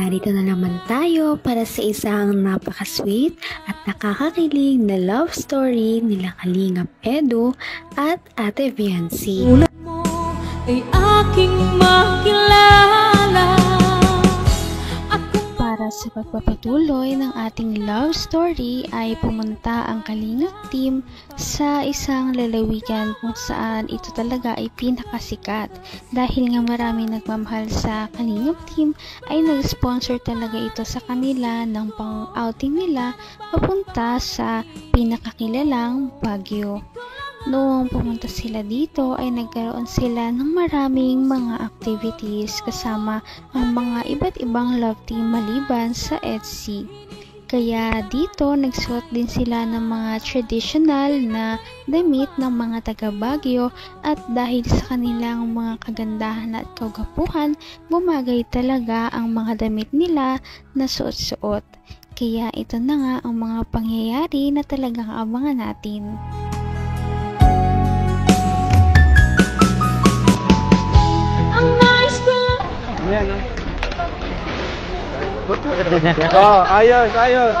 Narito na naman tayo para sa isang napaka-sweet at nakakakilig na love story nila Kalingap Edu at Ate Viancy. Una mo ay aking makilala. Para sa pagpapatuloy ng ating love story ay pumunta ang Kalingap team sa isang lalawigan kung saan ito talaga ay pinakasikat. Dahil nga maraming nagmamahal sa Kalingap team ay nag-sponsor talaga ito sa kanila ng pang-outing nila papunta sa pinakakilalang Baguio. Noong pumunta sila dito ay nagkaroon sila ng maraming mga activities kasama ang mga iba't ibang love team maliban sa EDSI. Kaya dito nagsuot din sila ng mga traditional na damit ng mga taga Baguio at dahil sa kanilang mga kagandahan at kagapuhan, bumagay talaga ang mga damit nila na suot-suot. Kaya ito na nga ang mga pangyayari na talagang abangan natin. Oh, ayos, ayos.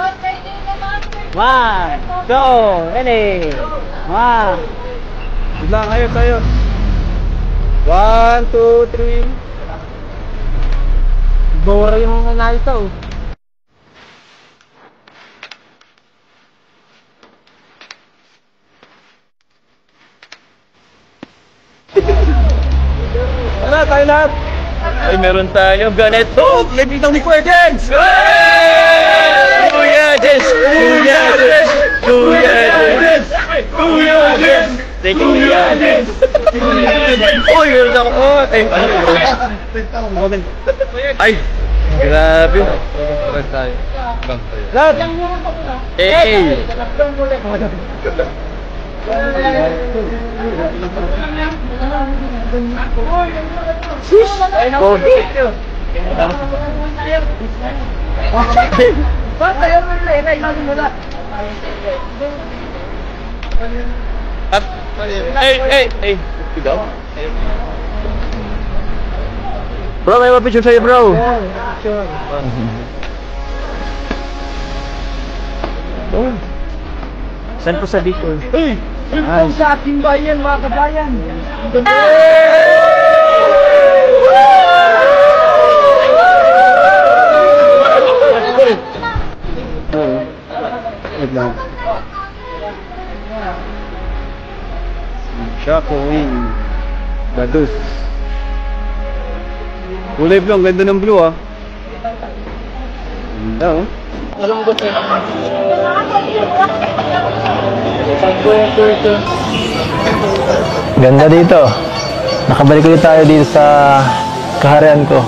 1, 2, ready. 1. Bilang, ayos, ayos. 1, 2, 3. Bora yung nalito. Ano, tayo lahat? Ay, meron tayo ganito. Nagpitang ni Kuya Jens! Kuya Jens! Kuya Jens! Kuya Jens! Kuya Jens! Thank you, Kuya Jens! Uy, meron ako. Ay, grabe. Meron tayo. Lahat! Hey! Bro, may mapicture sa'yo, bro. Saan po sa dito? Hey! Yun po sa ating bayan, mga kabayan! Wait lang. Chaco Wing Badus. Kulay blue, ang ganda ng blue ah. Ganda oh. Alam ko sa'yo. Ganda dito. Nakabalik ulit tayo dito sa kaharian ko.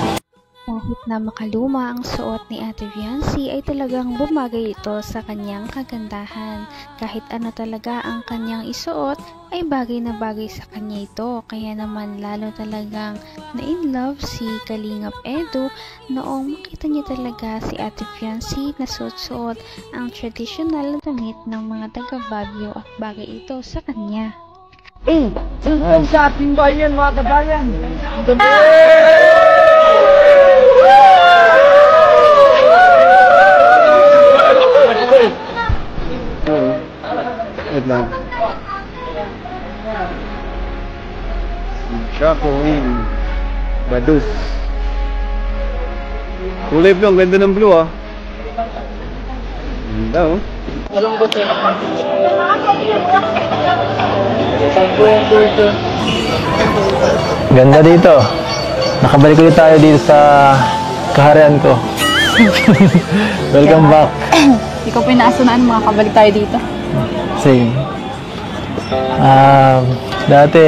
Kahit na makaluma ang suot ni Ate Viancy ay talagang bumagay ito sa kanyang kagandahan. Kahit ano talaga ang kanyang isuot ay bagay na bagay sa kanya ito. Kaya naman lalo talagang na-in-love si Kalingap Edu noong makita niya talaga si Ate Viancy na suot-suot ang traditional na damit ng mga taga Baguio at bagay ito sa kanya. Sa ating bayan, mga kabayan! Wait lang. Chaco Wing Badus. Kulay blue, ang ganda ng blue ah. Ganda oh. Alam ko sa'yo. Ganda dito. Nakabalik ulit tayo dito sa kaharian ko. Welcome back. Ikaw po yung naasunaan, makakabalik tayo dito. Same. Dati,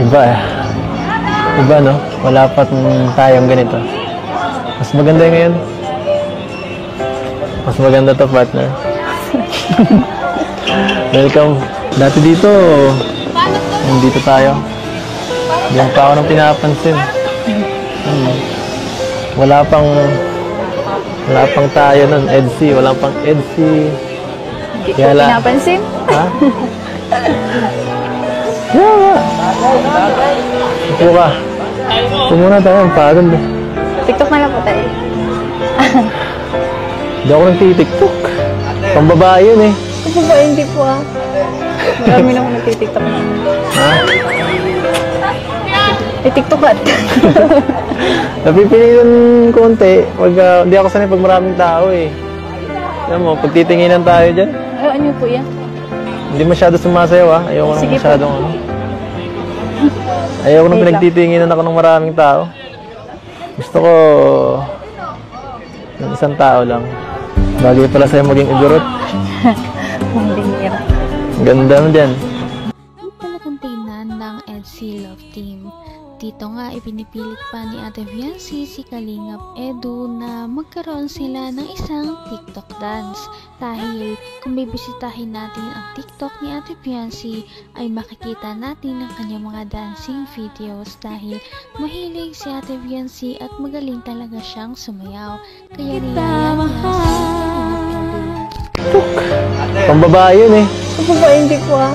iba eh. Iba no? Wala pa tayong ganito. Mas maganda ngayon. Mas maganda to, partner. Welcome. Dati dito, dito tayo. Diyan pa ako nang pinapansin. Wala pang tayo nun, EDSI. Wala pang EDSI. Hindi ko pinapansin. Ha? Yeah. Upo ka. Upo muna tayo, ang pagod. TikTok na lang po tayo. Hindi ako nagtitiktok. Pambabae yun eh. Kasi po, hindi po ah. Marami na ako nagtitiktok na. Ha? TikTokat. Napipilitan konti. Hindi ako sanay pag maraming tao eh. Alam mo, pag titinginan tayo dyan, Ay, ano po yan? hindi masyado sumasayaw ah. Ayoko nang Sige po. masyadong ano. Ayoko nang Wait lang. pinagtitinginan ako ng maraming tao. Gusto ko ng isang tao lang. Bagay pala sa'yo maging igurot. Hindi nira. Ganda mo dyan. Ang talagang tingnan ng EDC Love Team. Dito nga ipinipilit pa ni Ate Fiancé si Kalingap Edu na magkaroon sila ng isang TikTok dance. Dahil kung bibisitahin natin ang TikTok ni Ate Fiancé ay makikita natin ang kanyang mga dancing videos dahil mahilig si Ate Fiancé at magaling talaga siyang sumayaw. Kaya niyaya niya si Kalingap Edu. Pambabae yun eh. Kasi po, hindi po ah.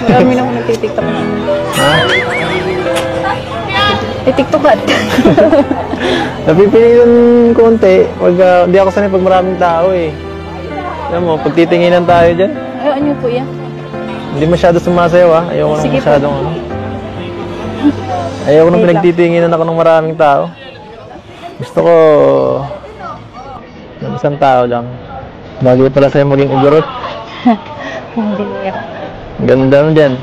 Marami na ako nagtitiktok na. Ha? TikTokat. Napipilitan konti. Hindi ako sanay pag maraming tao eh. Alam mo, pag titinginan tayo dyan, Ay, ano po yan? hindi masyado sumasayaw ah. Ayoko nang Sige po. masyadong ano. Ayoko nang Wait lang. pinagtitinginan ako ng maraming tao. Gusto ko ng isang tao lang. Bagay pala sa'yo maging igurot. Hindi nira. Ganda mo dyan.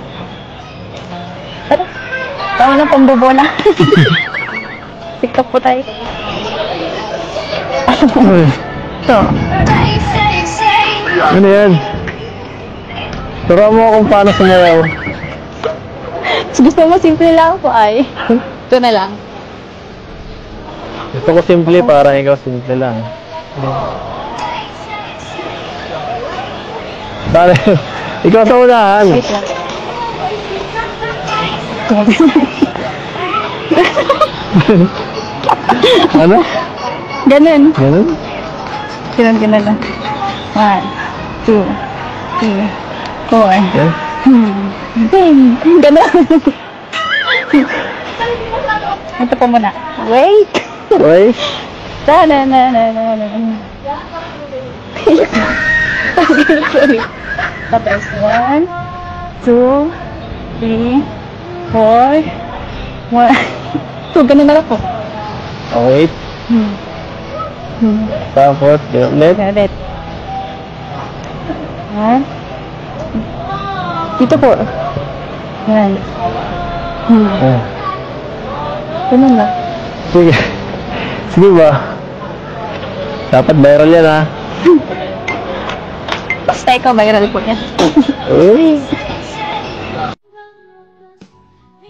Tama na, pambobola. TikTok po tayo. Ito. Ano yan? Turo mo kung paano sumayaw. Gusto mo, simple lang po ay. Ito na lang. Gusto ko simple para ikaw simple lang. Pare, ikaw sa unahan. Wait lang. Ano? Ganun. Ganun? Ganun lang. 1, 2, 3, 4. Yan? Ganun. Ito po muna. Wait. Okay? Ta-na-na-na-na-na. Sorry. Tapos 1, 2, 3, 4, 1. So, ganun na lang po. Okay. Tapos, ganun ulit. Galit. 1. Dito po. Yan. Ah. Ganun lang. Sige. Sige ba? Dapat viral yan ha. Basta ikaw, viral po yan. Uy.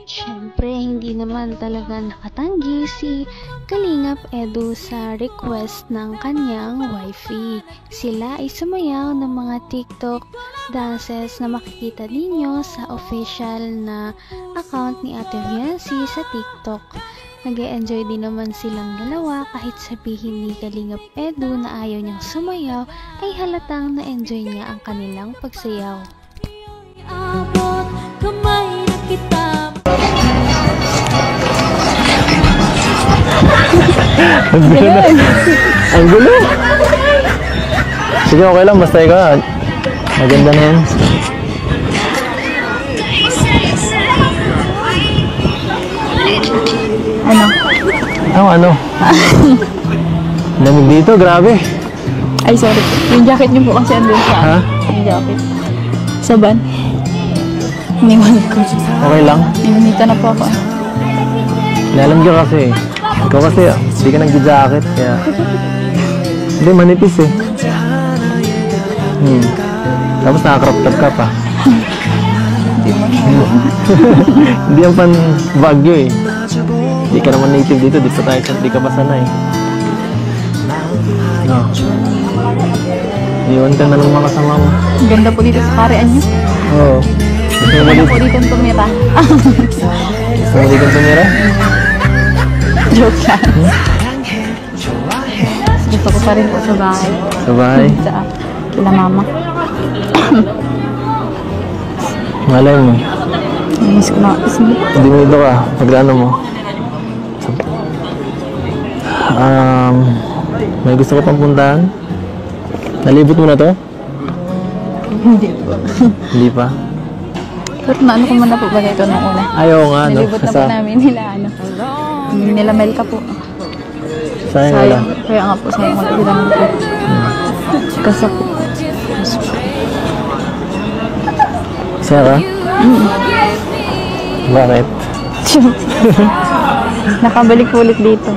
Siyempre, hindi naman talaga nakatanggi si Kalingap Edu sa request ng kanyang wifey. Sila ay sumayaw ng mga TikTok dances na makikita ninyo sa official na account ni Ate Fiancé sa TikTok. Nag-e-enjoy din naman silang dalawa kahit sabihin ni Kalingap Edu na ayaw niyang sumayaw ay halatang na-enjoy niya ang kanilang pagsayaw. Abot kamay na kita. Ang gulo na. Ang gulo. Sige, okay lang. Basta ikaw. Maganda na yan. Ano? Ano? Lamig dito, grabe. Ay, sorry. Yung jacket niyo po kasi andun sa... Ha? Yung jacket. Sa van. Iniwan ko. Okay lang. Inunita na po ako. Lalam ka kasi. Ikaw kasi, hindi ka nag-jacket. Kaya... Hindi, manipis eh. Tapos naka-crop top ka pa. Hindi yan pan Baguio eh. Hindi ka naman native dito. Di ka pa sanay. No. Iwan ka na ng mga kasama mo. Ganda po dito sa karean niyo. Oo. Gusto mo Ganda dito? po dito ang tumira. Gusto mo dito tumira? Joke lang. Gusto ko pa rin po sa bahay. Sa bahay? Sa kila mama. Malay mo. Miss ko na. Hindi mo dito ka. Magdano mo. May gusto ko pang puntahan? Nalibot mo na to? Hindi po. Hindi pa? Pero naano ko muna po ba ito nung una? Ayaw nga, no? Nilibot na po namin nila, nila Melka po. Sayang wala. Kaya nga po, sayang wala sila naman po. Kasi po. Saya ka? Bakit? Nakabalik po ulit dito.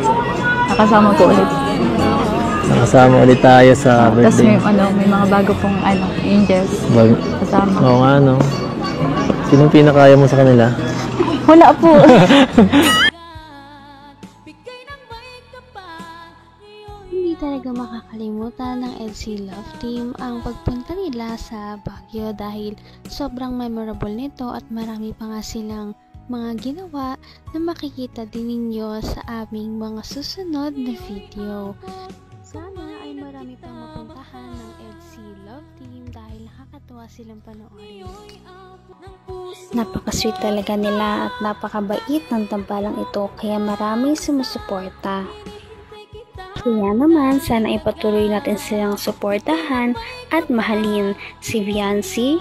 Nakasama po ulit. Nakasama ulit tayo sa Tapos birthday. may mga bago pong angels. Kasama. Oo nga, no? Sinong pinakaya mo sa kanila? Wala po. Hindi talaga makakalimutan ng LC Love Team ang pagpunta nila sa Baguio dahil sobrang memorable nito at marami pa nga silang mga ginawa na makikita din ninyo sa aming mga susunod na video. Sana ay marami pang mapuntahan ng LC Love Team dahil nakakatuwa silang panoorin. Napaka-sweet talaga nila at napakabait ng tambalang ito kaya maraming sumusuporta. Kaya naman, sana ipatuloy natin silang suportahan at mahalin si Viancy,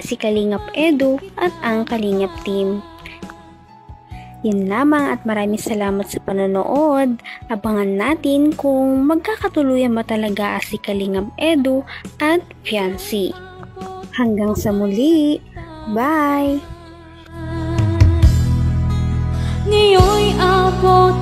si Kalingap Edu at ang Kalingap Team. Yun lamang at maraming salamat sa panonood. Abangan natin kung magkakatuluyan ba talaga si Kalingap Edu at Viancy. Hanggang sa muli. Bye! Ngayon'y abot